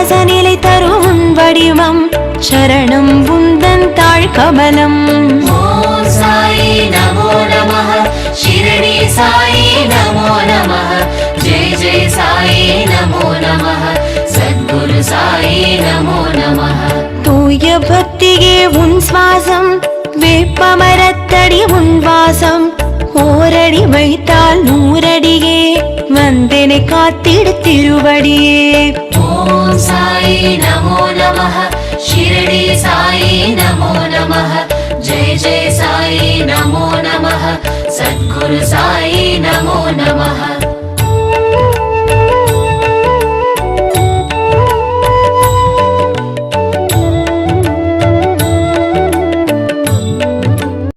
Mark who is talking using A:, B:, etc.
A: பரவசநிலை தரும் உன் வடிவம் சரணம் உந்தன் தாழ் கமலம்.
B: ஓம் சாயி நமோ நமः ஷிரடி சாயி நமோ நமः ஜெய ஜெய சாயி நமோ நமः சத்குரு சாயி நமோ நமः.
A: தூய பக்தியே உன் சுவாசம் வேப்பமரத்தடி உன் வாசம் ஓரடி வைத்தால் நூறடியே வந்தனை காத்திடு திருவடியே.
B: ஓம் சாயி நமோ நமः ஷிரடி சாயி நமோ நமः ஜெய ஜெய சாயி நமோ நமः சத்குரு சாயி நமோ நமः.